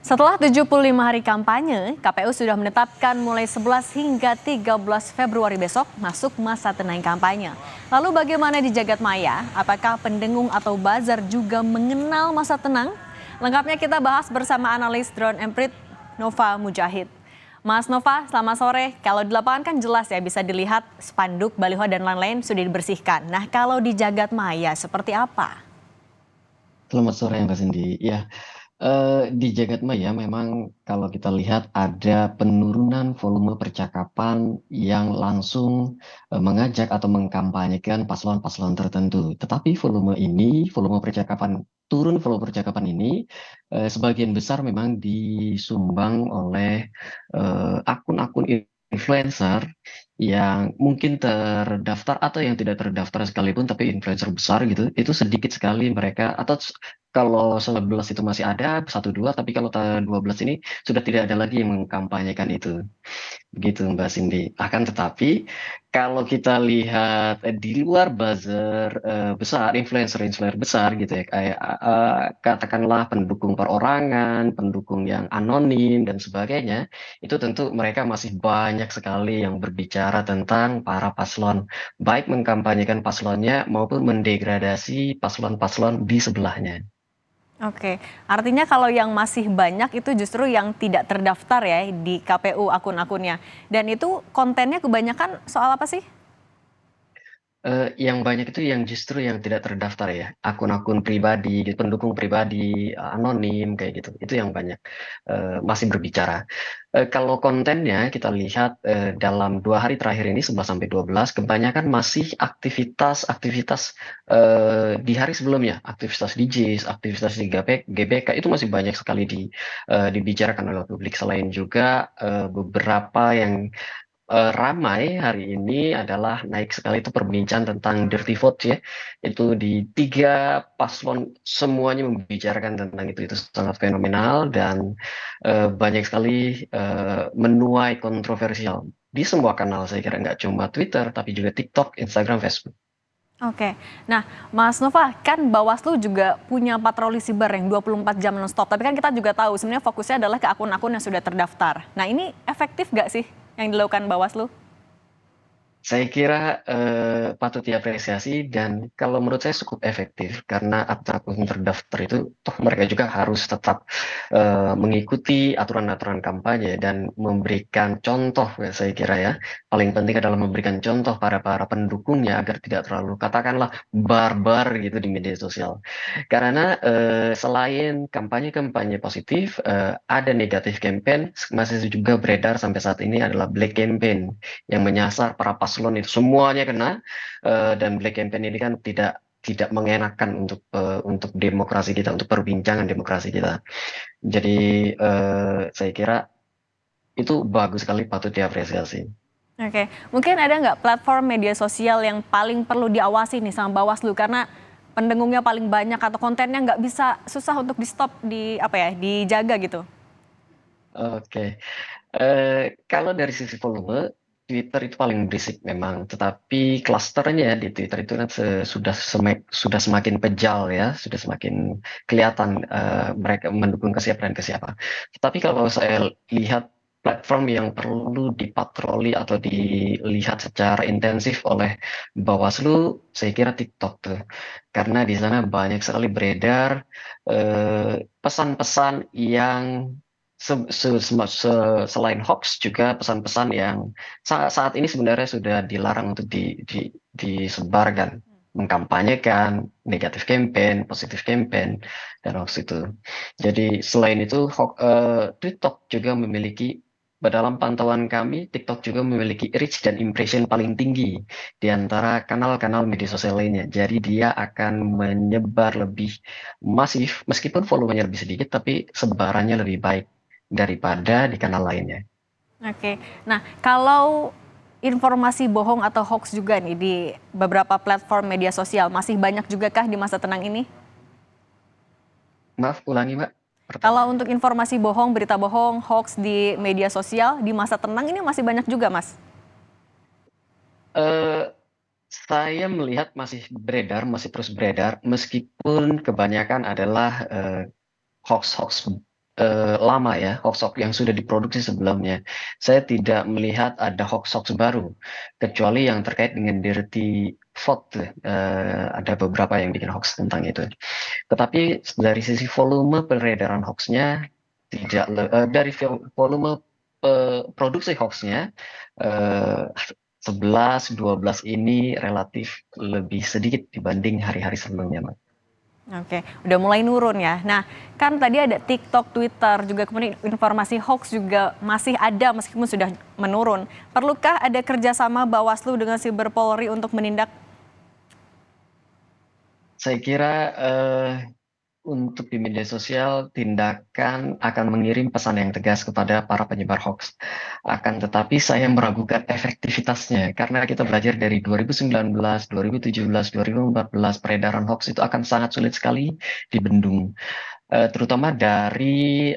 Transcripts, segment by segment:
Setelah 75 hari kampanye, KPU sudah menetapkan mulai 11 hingga 13 Februari besok masuk masa tenang kampanye. Lalu bagaimana di Jagadmaya? Apakah pendengung atau buzzer juga mengenal masa tenang? Lengkapnya kita bahas bersama analis drone emprit Nova Mujahid. Mas Nova, selamat sore. Kalau di lapangan kan jelas ya bisa dilihat spanduk, baliho dan lain-lain sudah dibersihkan. Nah kalau di Jagadmaya seperti apa? Selamat sore Mbak Cindy. Ya, di Jagadmaya memang kalau kita lihat ada penurunan volume percakapan yang langsung mengajak atau mengkampanyekan paslon-paslon tertentu. Tetapi volume percakapan volume percakapan ini sebagian besar memang disumbang oleh akun-akun influencer yang mungkin terdaftar atau yang tidak terdaftar sekalipun, tapi influencer besar gitu, itu sedikit sekali mereka, atau kalau 11 itu masih ada, satu dua, tapi kalau 12 ini sudah tidak ada lagi yang mengkampanyekan itu. Begitu Mbak Cindy. Akan tetapi kalau kita lihat di luar buzzer besar, influencer-influencer besar gitu ya, kayak katakanlah pendukung perorangan, pendukung yang anonim dan sebagainya, itu tentu mereka masih banyak sekali yang berbicara tentang para paslon, baik mengkampanyekan paslonnya maupun mendegradasi paslon-paslon di sebelahnya. Oke, artinya kalau yang masih banyak itu justru yang tidak terdaftar ya di KPU akun-akunnya. Dan itu kontennya kebanyakan soal apa sih? Yang banyak itu yang justru yang tidak terdaftar ya, akun-akun pribadi, pendukung pribadi, anonim kayak gitu. Itu yang banyak masih berbicara. Kalau kontennya kita lihat dalam 2 hari terakhir ini 11 sampai 12, kebanyakan masih aktivitas-aktivitas di hari sebelumnya, aktivitas di JIS, aktivitas di GBK itu masih banyak sekali dibicarakan oleh publik. Selain juga beberapa yang ramai hari ini adalah naik sekali itu perbincangan tentang dirty vote ya. Itu di tiga paslon semuanya membicarakan tentang itu. Itu sangat fenomenal dan banyak sekali menuai kontroversial di semua kanal saya kira, nggak cuma Twitter tapi juga TikTok, Instagram, Facebook. Oke, nah Mas Nova kan Bawaslu juga punya patroli siber yang 24 jam nonstop. Tapi kan kita juga tahu sebenarnya fokusnya adalah ke akun-akun yang sudah terdaftar. Nah ini efektif nggak sih yang dilakukan Bawaslu? Saya kira patut diapresiasi dan kalau menurut saya cukup efektif karena akun-akun terdaftar itu toh mereka juga harus tetap mengikuti aturan-aturan kampanye dan memberikan contoh ya, saya kira ya paling penting adalah memberikan contoh para para pendukungnya agar tidak terlalu katakanlah barbar gitu di media sosial. Karena selain kampanye-kampanye positif, ada negatif campaign masih juga beredar sampai saat ini adalah black campaign yang menyasar para paslon itu semuanya kena, dan black campaign ini kan tidak mengenakan untuk demokrasi kita, untuk perbincangan demokrasi kita. Jadi saya kira itu bagus sekali, patut diapresiasi. Oke, mungkin ada nggak platform media sosial yang paling perlu diawasi nih sama Bawaslu karena pendengungnya paling banyak atau kontennya nggak bisa susah untuk di stop di apa ya dijaga gitu. Oke, kalau dari sisi volume, Twitter itu paling berisik memang, tetapi klasternya di Twitter itu kan sudah semakin pejal ya, sudah semakin kelihatan mereka mendukung ke siapa dan ke siapa. Tapi kalau saya lihat platform yang perlu dipatroli atau dilihat secara intensif oleh Bawaslu, saya kira TikTok tuh, karena di sana banyak sekali beredar pesan-pesan yang selain hoax juga pesan-pesan yang saat ini sebenarnya sudah dilarang untuk disebarkan, mengkampanyekan negatif campaign, positif campaign, dan hoax itu. Jadi selain itu TikTok juga memiliki, dalam pantauan kami, TikTok juga memiliki reach dan impression paling tinggi di antara kanal-kanal media sosial lainnya. Jadi dia akan menyebar lebih masif, meskipun volumenya lebih sedikit, tapi sebarannya lebih baik daripada di kanal lainnya. Oke, nah kalau informasi bohong atau hoax juga nih di beberapa platform media sosial masih banyak juga kah di masa tenang ini? Maaf, ulangi Mbak Kalau pertanyaannya. untuk informasi bohong, berita bohong, hoax di media sosial di masa tenang ini masih banyak juga, Mas? Eh, saya melihat masih beredar, masih terus beredar, meskipun kebanyakan adalah hoax-hoax lama ya, hoax-hoax yang sudah diproduksi sebelumnya. Saya tidak melihat ada hoax-hoax baru, kecuali yang terkait dengan dirty vote. Ada beberapa yang bikin hoax tentang itu. Tetapi dari sisi volume peredaran hoaxnya tidak dari volume produksi hoaxnya, eh, 11, 12 ini relatif lebih sedikit dibanding hari-hari sebelumnya, Mas. Oke, udah mulai nurun ya. Nah, kan tadi ada TikTok, Twitter, juga kemudian informasi hoax juga masih ada meskipun sudah menurun. Perlukah ada kerjasama Bawaslu dengan Siber Polri untuk menindak? Saya kira untuk di media sosial, tindakan akan mengirim pesan yang tegas kepada para penyebar hoax. Akan tetapi saya meragukan efektivitasnya, karena kita belajar dari 2019, 2017, 2014, peredaran hoax itu akan sangat sulit sekali dibendung. Terutama dari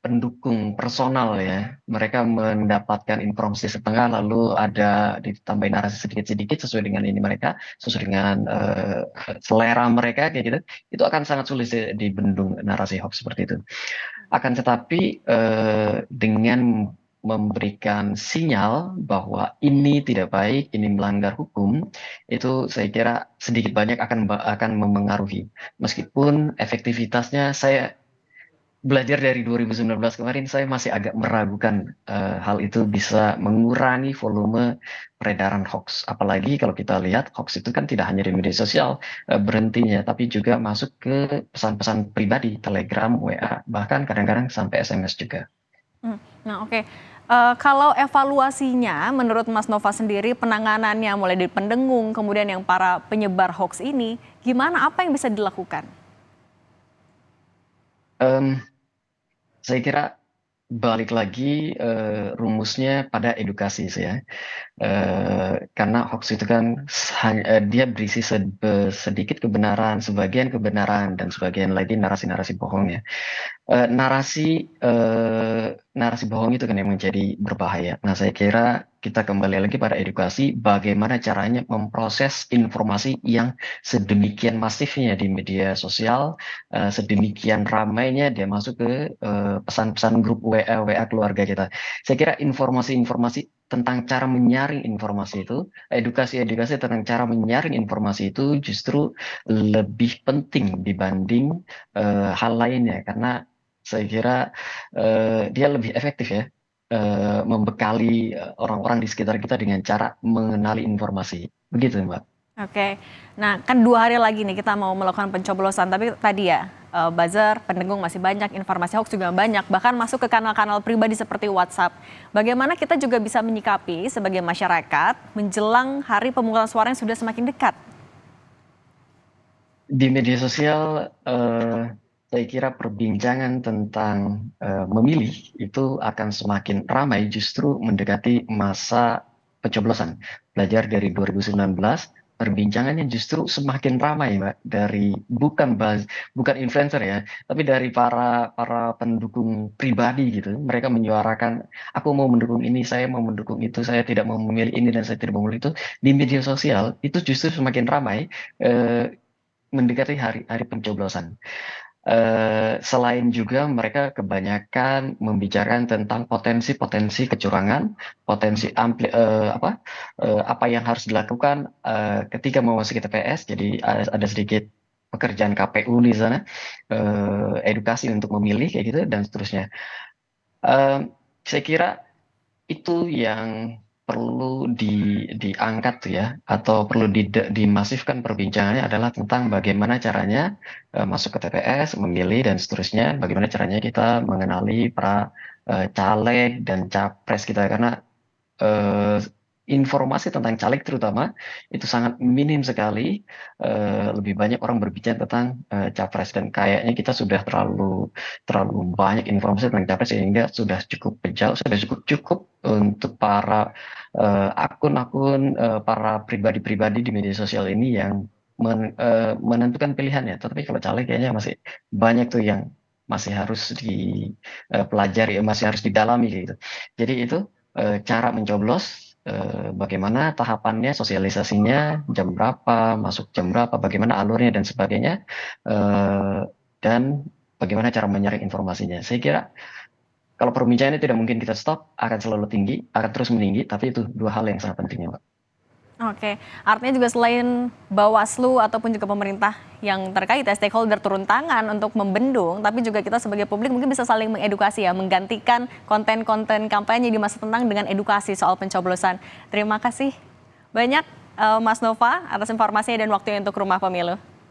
pendukung personal ya. Mereka mendapatkan informasi setengah lalu ada ditambahin narasi sedikit-sedikit sesuai dengan ini mereka, sesuai dengan selera mereka kayak gitu. Itu akan sangat sulit dibendung narasi hoax seperti itu. Akan tetapi dengan memberikan sinyal bahwa ini tidak baik, ini melanggar hukum, itu saya kira sedikit banyak akan memengaruhi. Meskipun efektivitasnya saya belajar dari 2019 kemarin, saya masih agak meragukan hal itu bisa mengurangi volume peredaran hoax. Apalagi kalau kita lihat hoax itu kan tidak hanya di media sosial berhentinya, tapi juga masuk ke pesan-pesan pribadi, Telegram, WA, bahkan kadang-kadang sampai SMS juga. Nah, oke. Kalau evaluasinya menurut Mas Nova sendiri penanganannya mulai dari pendengung kemudian yang para penyebar hoax ini, gimana apa yang bisa dilakukan? Em, saya kira balik lagi rumusnya pada edukasi sih ya. Karena hoax itu kan dia berisi sedikit kebenaran, sebagian kebenaran, dan sebagian lagi narasi-narasi bohong ya. Narasi bohong itu kan yang menjadi berbahaya. Nah, saya kira kita kembali lagi pada edukasi bagaimana caranya memproses informasi yang sedemikian masifnya di media sosial, sedemikian ramainya dia masuk ke pesan-pesan grup WA keluarga kita. Saya kira informasi-informasi tentang cara menyaring informasi itu, edukasi-edukasi tentang cara menyaring informasi itu justru lebih penting dibanding hal lainnya, karena saya kira dia lebih efektif ya, membekali orang-orang di sekitar kita dengan cara mengenali informasi. Begitu, Mbak. Oke, nah kan 2 hari lagi nih kita mau melakukan pencoblosan, tapi tadi ya buzzer, pendengung masih banyak, informasi hoax juga banyak, bahkan masuk ke kanal-kanal pribadi seperti WhatsApp. Bagaimana kita juga bisa menyikapi sebagai masyarakat menjelang hari pemungutan suara yang sudah semakin dekat? Di media sosial, saya kira perbincangan tentang memilih itu akan semakin ramai justru mendekati masa pencoblosan. Belajar dari 2019, perbincangannya justru semakin ramai, Mbak, dari bukan influencer ya, tapi dari para para pendukung pribadi gitu. Mereka menyuarakan, aku mau mendukung ini, saya mau mendukung itu, saya tidak mau memilih ini dan saya tidak mau memilih itu. Di media sosial itu justru semakin ramai. eh, mendekati hari-hari pencoblosan. Selain juga mereka kebanyakan membicarakan tentang potensi-potensi kecurangan, potensi apa yang harus dilakukan ketika memasuki TPS. Jadi ada sedikit pekerjaan KPU di sana, edukasi untuk memilih kayak gitu dan seterusnya. Saya kira itu yang perlu diangkat tuh ya, atau perlu dimasifkan perbincangannya adalah tentang bagaimana caranya masuk ke TPS, memilih dan seterusnya, bagaimana caranya kita mengenali para caleg dan capres kita, karena eh, informasi tentang caleg terutama itu sangat minim sekali. Lebih banyak orang berbicara tentang capres, dan kayaknya kita sudah terlalu terlalu banyak informasi tentang capres sehingga sudah cukup jauh, sudah cukup cukup untuk para akun-akun para pribadi-pribadi di media sosial ini yang menentukan pilihannya. Tetapi kalau caleg kayaknya masih banyak tuh yang masih harus dipelajari, masih harus didalami gitu. Jadi itu cara mencoblos, bagaimana tahapannya, sosialisasinya, jam berapa, masuk jam berapa, bagaimana alurnya dan sebagainya. Dan bagaimana cara menyaring informasinya. Saya kira kalau perbincangan ini tidak mungkin kita stop, akan selalu tinggi, akan terus meninggi, tapi itu dua hal yang sangat penting ya, Mbak. Oke, artinya juga selain Bawaslu ataupun juga pemerintah yang terkait ya, stakeholder turun tangan untuk membendung, tapi juga kita sebagai publik mungkin bisa saling mengedukasi ya, menggantikan konten-konten kampanye di masa tenang dengan edukasi soal pencoblosan. Terima kasih banyak Mas Nova atas informasinya dan waktunya untuk Rumah Pemilu.